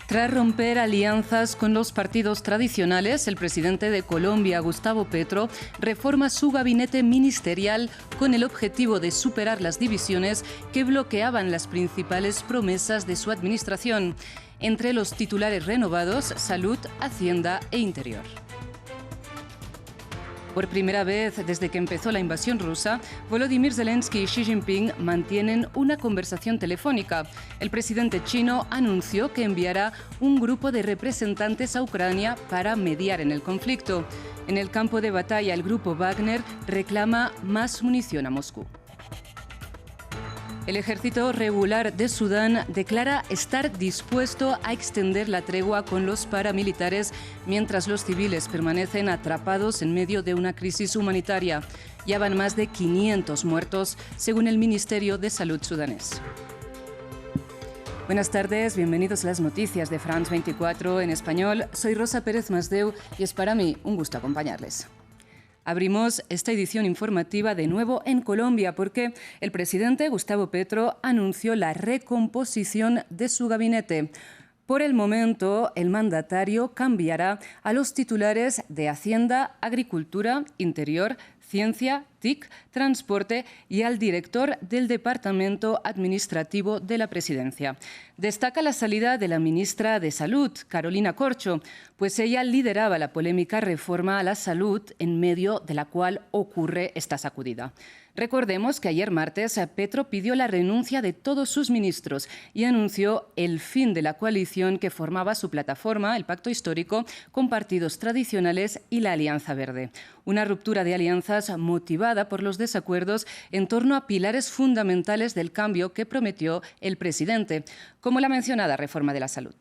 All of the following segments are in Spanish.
Tras romper alianzas con los partidos tradicionales, el presidente de Colombia, Gustavo Petro, reforma su gabinete ministerial con el objetivo de superar las divisiones que bloqueaban las principales promesas de su administración. Entre los titulares renovados, Salud, Hacienda e Interior. Por primera vez desde que empezó la invasión rusa, Volodymyr Zelensky y Xi Jinping mantienen una conversación telefónica. El presidente chino anunció que enviará un grupo de representantes a Ucrania para mediar en el conflicto. En el campo de batalla, el grupo Wagner reclama más munición a Moscú. El ejército regular de Sudán declara estar dispuesto a extender la tregua con los paramilitares mientras los civiles permanecen atrapados en medio de una crisis humanitaria. Ya van más de 500 muertos, según el Ministerio de Salud sudanés. Buenas tardes, bienvenidos a las noticias de France 24 en español. Soy Rosa Pérez Masdeu y es para mí un gusto acompañarles. Abrimos esta edición informativa de nuevo en Colombia porque el presidente Gustavo Petro anunció la recomposición de su gabinete. Por el momento, el mandatario cambiará a los titulares de Hacienda, Agricultura, Interior, Ciencia, TIC, Transporte y al director del Departamento Administrativo de la Presidencia. Destaca la salida de la ministra de Salud, Carolina Corcho, pues ella lideraba la polémica reforma a la salud en medio de la cual ocurre esta sacudida. Recordemos que ayer martes Petro pidió la renuncia de todos sus ministros y anunció el fin de la coalición que formaba su plataforma, el Pacto Histórico, con partidos tradicionales y la Alianza Verde. Una ruptura de alianzas motivada por los desacuerdos en torno a pilares fundamentales del cambio que prometió el presidente, como la mencionada reforma de la salud.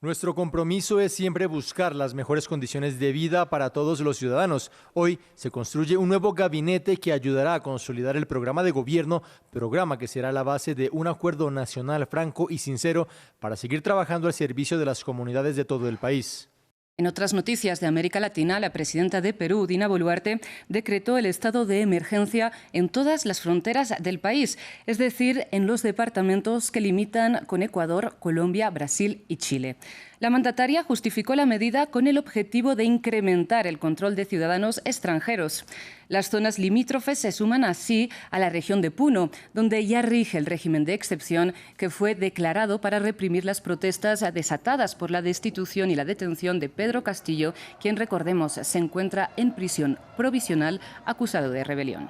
Nuestro compromiso es siempre buscar las mejores condiciones de vida para todos los ciudadanos. Hoy se construye un nuevo gabinete que ayudará a consolidar el programa de gobierno, programa que será la base de un acuerdo nacional franco y sincero para seguir trabajando al servicio de las comunidades de todo el país. En otras noticias de América Latina, la presidenta de Perú, Dina Boluarte, decretó el estado de emergencia en todas las fronteras del país, es decir, en los departamentos que limitan con Ecuador, Colombia, Brasil y Chile. La mandataria justificó la medida con el objetivo de incrementar el control de ciudadanos extranjeros. Las zonas limítrofes se suman así a la región de Puno, donde ya rige el régimen de excepción que fue declarado para reprimir las protestas desatadas por la destitución y la detención de Pedro Castillo, quien, recordemos, se encuentra en prisión provisional acusado de rebelión.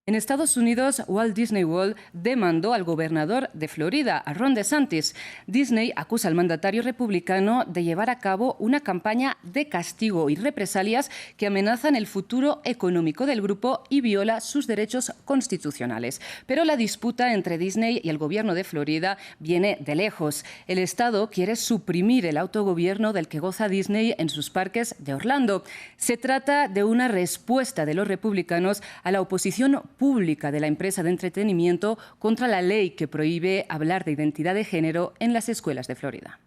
En Estados Unidos, Walt Disney World demandó al gobernador de Florida, a Ron DeSantis. Disney acusa al mandatario republicano de llevar a cabo una campaña de castigo y represalias que amenazan el futuro económico del grupo y viola sus derechos constitucionales. Pero la disputa entre Disney y el gobierno de Florida viene de lejos. El Estado quiere suprimir el autogobierno del que goza Disney en sus parques de Orlando. Se trata de una respuesta de los republicanos a la oposición pública de la empresa de entretenimiento contra la ley que prohíbe hablar de identidad de género en las escuelas de Florida.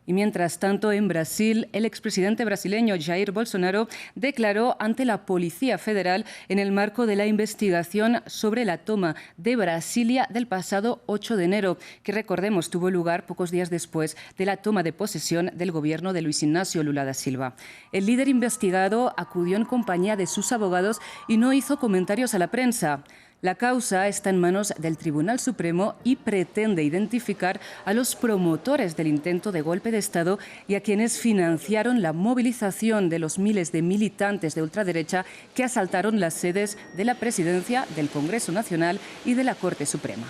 Y mientras tanto, en Brasil, el expresidente brasileño Jair Bolsonaro declaró ante la Policía Federal en el marco de la investigación sobre la toma de Brasilia del pasado 8 de enero, que recordemos tuvo lugar pocos días después de la toma de posesión del gobierno de Luis Ignacio Lula da Silva. El líder investigado acudió en compañía de sus abogados y no hizo comentarios a la prensa. La causa está en manos del Tribunal Supremo y pretende identificar a los promotores del intento de golpe de Estado y a quienes financiaron la movilización de los miles de militantes de ultraderecha que asaltaron las sedes de la Presidencia, del Congreso Nacional y de la Corte Suprema.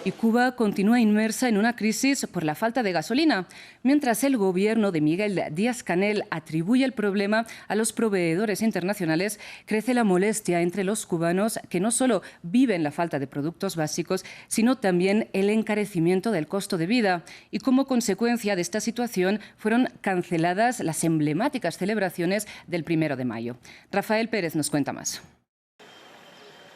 Y Cuba continúa inmersa en una crisis por la falta de gasolina. Mientras el gobierno de Miguel Díaz-Canel atribuye el problema a los proveedores internacionales, crece la molestia entre los cubanos que no solo viven la falta de productos básicos, sino también el encarecimiento del costo de vida. Y como consecuencia de esta situación fueron canceladas las emblemáticas celebraciones del 1 de mayo. Rafael Pérez nos cuenta más.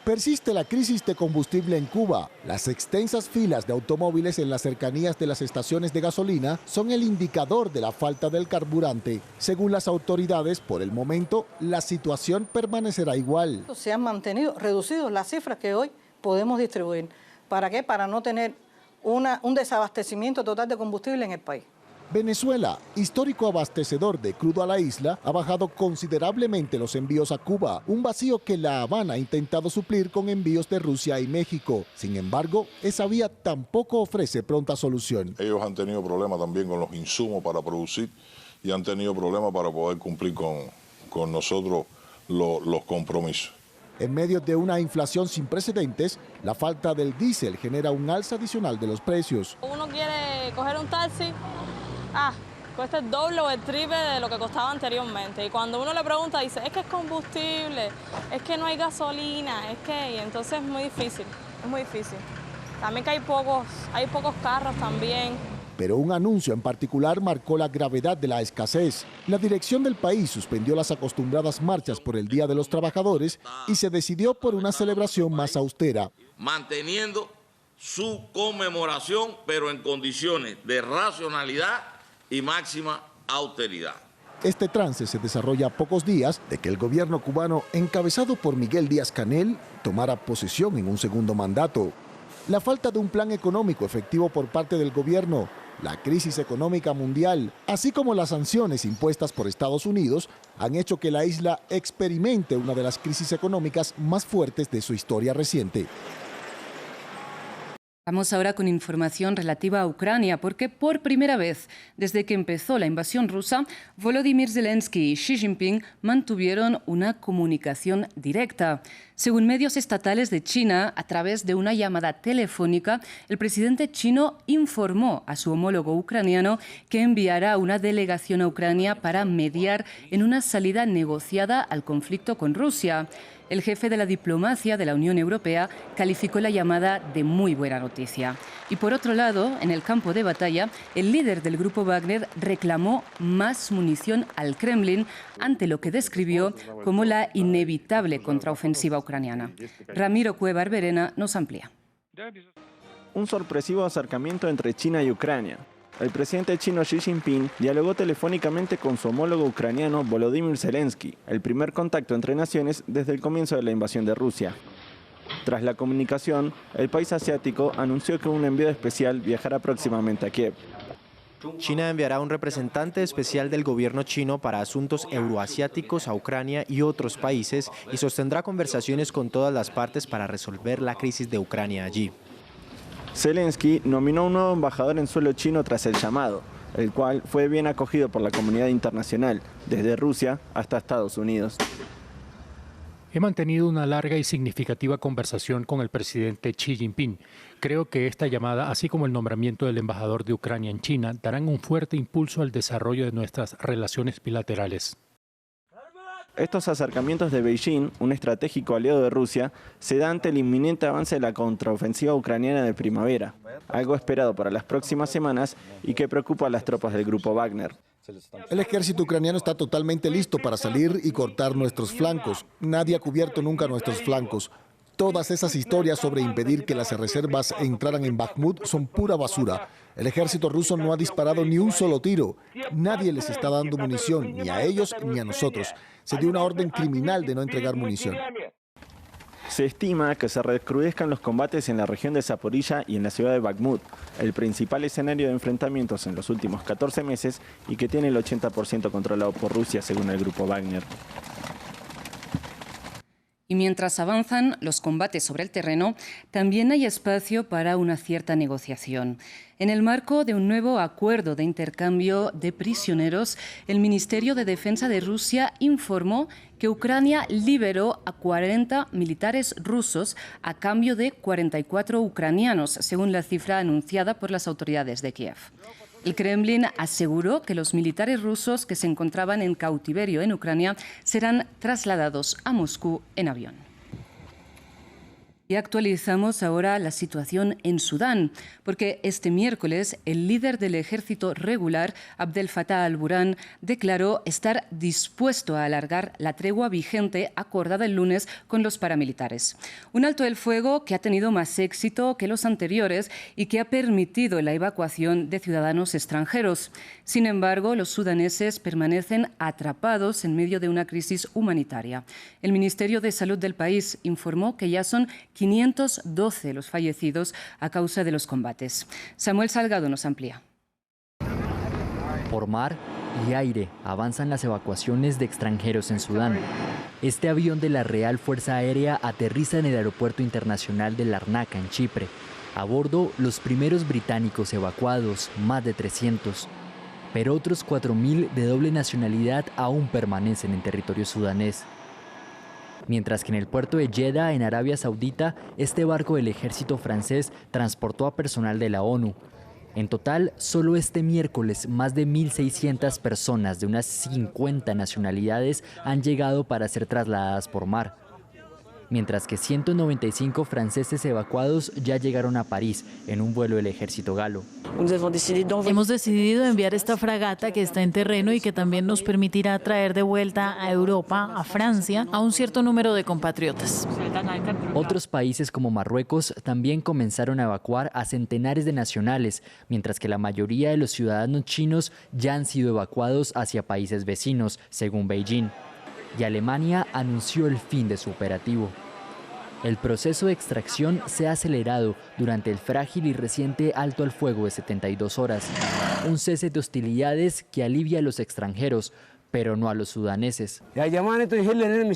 Persiste la crisis de combustible en Cuba. Las extensas filas de automóviles en las cercanías de las estaciones de gasolina son el indicador de la falta del carburante. Según las autoridades, por el momento, la situación permanecerá igual. Se han mantenido, reducido las cifras que hoy podemos distribuir. ¿Para qué? Para no tener un desabastecimiento total de combustible en el país. Venezuela, histórico abastecedor de crudo a la isla, ha bajado considerablemente los envíos a Cuba, un vacío que La Habana ha intentado suplir con envíos de Rusia y México. Sin embargo, esa vía tampoco ofrece pronta solución. Ellos han tenido problemas también con los insumos para producir y han tenido problemas para poder cumplir con nosotros los compromisos. En medio de una inflación sin precedentes, la falta del diésel genera un alza adicional de los precios. Uno quiere coger un taxi, cuesta el doble o el triple de lo que costaba anteriormente. Y cuando uno le pregunta, dice, es que es combustible, es que no hay gasolina, y entonces es muy difícil, es muy difícil. También que hay pocos carros también. Pero un anuncio en particular marcó la gravedad de la escasez. La dirección del país suspendió las acostumbradas marchas por el Día de los Trabajadores y se decidió por una celebración más austera. Manteniendo su conmemoración, pero en condiciones de racionalidad y máxima austeridad. Este trance se desarrolla a pocos días de que el gobierno cubano, encabezado por Miguel Díaz-Canel, tomara posesión en un segundo mandato. La falta de un plan económico efectivo por parte del gobierno, la crisis económica mundial, así como las sanciones impuestas por Estados Unidos, han hecho que la isla experimente una de las crisis económicas más fuertes de su historia reciente. Vamos ahora con información relativa a Ucrania, porque por primera vez desde que empezó la invasión rusa, Volodymyr Zelensky y Xi Jinping mantuvieron una comunicación directa. Según medios estatales de China, a través de una llamada telefónica, el presidente chino informó a su homólogo ucraniano que enviará una delegación a Ucrania para mediar en una salida negociada al conflicto con Rusia. El jefe de la diplomacia de la Unión Europea calificó la llamada de muy buena noticia. Y por otro lado, en el campo de batalla, el líder del grupo Wagner reclamó más munición al Kremlin ante lo que describió como la inevitable contraofensiva ucraniana. Ramiro Cueva Verena nos amplía. Un sorpresivo acercamiento entre China y Ucrania. El presidente chino Xi Jinping dialogó telefónicamente con su homólogo ucraniano Volodymyr Zelensky, el primer contacto entre naciones desde el comienzo de la invasión de Rusia. Tras la comunicación, el país asiático anunció que un enviado especial viajará próximamente a Kiev. China enviará un representante especial del gobierno chino para asuntos euroasiáticos a Ucrania y otros países y sostendrá conversaciones con todas las partes para resolver la crisis de Ucrania allí. Zelensky nominó un nuevo embajador en suelo chino tras el llamado, el cual fue bien acogido por la comunidad internacional, desde Rusia hasta Estados Unidos. He mantenido una larga y significativa conversación con el presidente Xi Jinping. Creo que esta llamada, así como el nombramiento del embajador de Ucrania en China, darán un fuerte impulso al desarrollo de nuestras relaciones bilaterales. Estos acercamientos de Beijing, un estratégico aliado de Rusia, se dan ante el inminente avance de la contraofensiva ucraniana de primavera, algo esperado para las próximas semanas y que preocupa a las tropas del grupo Wagner. El ejército ucraniano está totalmente listo para salir y cortar nuestros flancos. Nadie ha cubierto nunca nuestros flancos. Todas esas historias sobre impedir que las reservas entraran en Bakhmut son pura basura. El ejército ruso no ha disparado ni un solo tiro. Nadie les está dando munición, ni a ellos ni a nosotros. Se dio una orden criminal de no entregar munición. Se estima que se recrudezcan los combates en la región de Zaporilla y en la ciudad de Bakhmut, el principal escenario de enfrentamientos en los últimos 14 meses y que tiene el 80% controlado por Rusia, según el grupo Wagner. Y mientras avanzan los combates sobre el terreno, también hay espacio para una cierta negociación. En el marco de un nuevo acuerdo de intercambio de prisioneros, el Ministerio de Defensa de Rusia informó que Ucrania liberó a 40 militares rusos a cambio de 44 ucranianos, según la cifra anunciada por las autoridades de Kiev. El Kremlin aseguró que los militares rusos que se encontraban en cautiverio en Ucrania serán trasladados a Moscú en avión. Y actualizamos ahora la situación en Sudán, porque este miércoles el líder del ejército regular, Abdel Fattah al-Burhan, declaró estar dispuesto a alargar la tregua vigente acordada el lunes con los paramilitares. Un alto el fuego que ha tenido más éxito que los anteriores y que ha permitido la evacuación de ciudadanos extranjeros. Sin embargo, los sudaneses permanecen atrapados en medio de una crisis humanitaria. El Ministerio de Salud del país informó que ya son 512 los fallecidos a causa de los combates. Samuel Salgado nos amplía. Por mar y aire avanzan las evacuaciones de extranjeros en Sudán. Este avión de la Real Fuerza Aérea aterriza en el Aeropuerto Internacional de Larnaca, en Chipre. A bordo, los primeros británicos evacuados, más de 300. Pero otros 4.000 de doble nacionalidad aún permanecen en territorio sudanés. Mientras que en el puerto de Jeddah, en Arabia Saudita, este barco del ejército francés transportó a personal de la ONU. En total, solo este miércoles, más de 1.600 personas de unas 50 nacionalidades han llegado para ser trasladadas por mar. Mientras que 195 franceses evacuados ya llegaron a París en un vuelo del ejército galo. Hemos decidido enviar esta fragata que está en terreno y que también nos permitirá traer de vuelta a Europa, a Francia, a un cierto número de compatriotas. Otros países como Marruecos también comenzaron a evacuar a centenares de nacionales, mientras que la mayoría de los ciudadanos chinos ya han sido evacuados hacia países vecinos, según Beijing. Y Alemania anunció el fin de su operativo. El proceso de extracción se ha acelerado durante el frágil y reciente alto al fuego de 72 horas, un cese de hostilidades que alivia a los extranjeros, pero no a los sudaneses.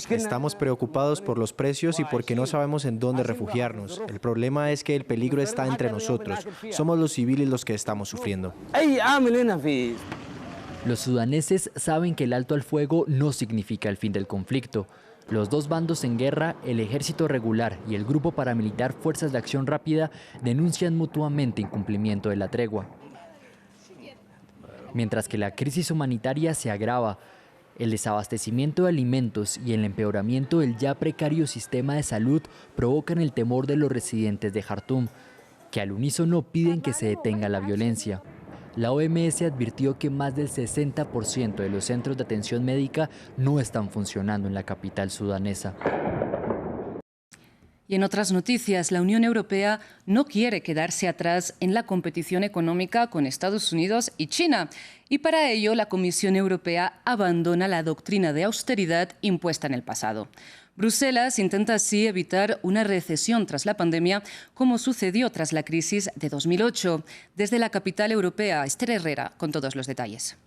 Estamos preocupados por los precios y porque no sabemos en dónde refugiarnos. El problema es que el peligro está entre nosotros. Somos los civiles los que estamos sufriendo. Los sudaneses saben que el alto al fuego no significa el fin del conflicto. Los dos bandos en guerra, el ejército regular y el grupo paramilitar Fuerzas de Acción Rápida, denuncian mutuamente incumplimiento de la tregua. Mientras que la crisis humanitaria se agrava, el desabastecimiento de alimentos y el empeoramiento del ya precario sistema de salud provocan el temor de los residentes de Jartum, que al unísono piden que se detenga la violencia. La OMS advirtió que más del 60% de los centros de atención médica no están funcionando en la capital sudanesa. Y en otras noticias, la Unión Europea no quiere quedarse atrás en la competición económica con Estados Unidos y China. Y para ello, la Comisión Europea abandona la doctrina de austeridad impuesta en el pasado. Bruselas intenta así evitar una recesión tras la pandemia, como sucedió tras la crisis de 2008. Desde la capital europea, Esther Herrera, con todos los detalles.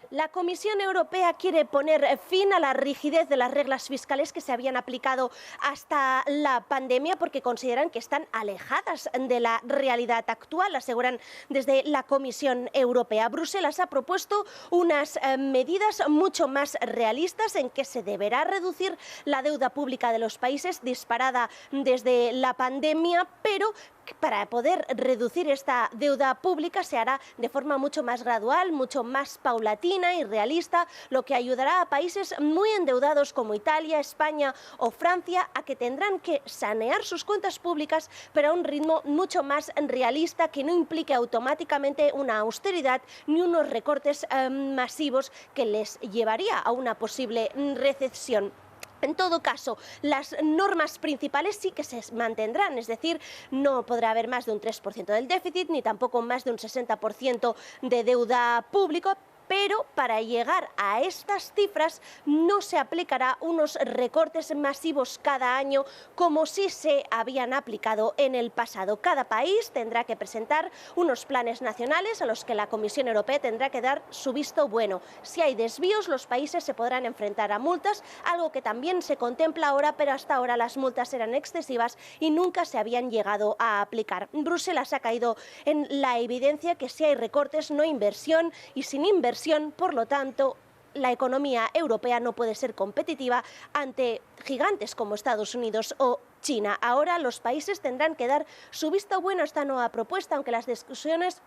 La Comisión Europea quiere poner fin a la rigidez de las reglas fiscales que se habían aplicado hasta la pandemia porque consideran que están alejadas de la realidad actual, aseguran desde la Comisión Europea. Bruselas ha propuesto unas medidas mucho más realistas en que se deberá reducir la deuda pública de los países disparada desde la pandemia, pero para poder reducir esta deuda pública se hará de forma mucho más gradual, mucho más paulatina y realista, lo que ayudará a países muy endeudados como Italia, España o Francia a que tendrán que sanear sus cuentas públicas, pero a un ritmo mucho más realista que no implique automáticamente una austeridad ni unos recortes masivos que les llevaría a una posible recesión. En todo caso, las normas principales sí que se mantendrán, es decir, no podrá haber más de un 3% del déficit, ni tampoco más de un 60% de deuda pública, pero para llegar a estas cifras no se aplicará unos recortes masivos cada año como sí se habían aplicado en el pasado. Cada país tendrá que presentar unos planes nacionales a los que la Comisión Europea tendrá que dar su visto bueno. Si hay desvíos, los países se podrán enfrentar a multas, algo que también se contempla ahora, pero hasta ahora las multas eran excesivas y nunca se habían llegado a aplicar. Bruselas ha caído en la evidencia que si hay recortes no hay inversión y sin inversión, por lo tanto, la economía europea no puede ser competitiva ante gigantes como Estados Unidos o China. Ahora los países tendrán que dar su visto bueno a esta nueva propuesta, aunque las discusiones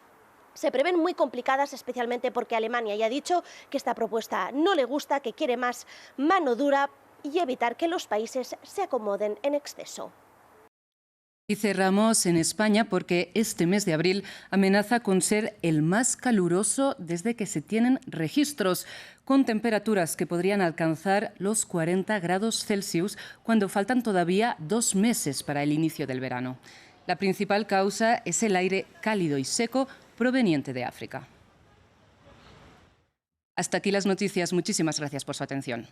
se prevén muy complicadas, especialmente porque Alemania ya ha dicho que esta propuesta no le gusta, que quiere más mano dura y evitar que los países se acomoden en exceso. Y cerramos en España porque este mes de abril amenaza con ser el más caluroso desde que se tienen registros, con temperaturas que podrían alcanzar los 40 grados Celsius cuando faltan todavía 2 meses para el inicio del verano. La principal causa es el aire cálido y seco proveniente de África. Hasta aquí las noticias. Muchísimas gracias por su atención.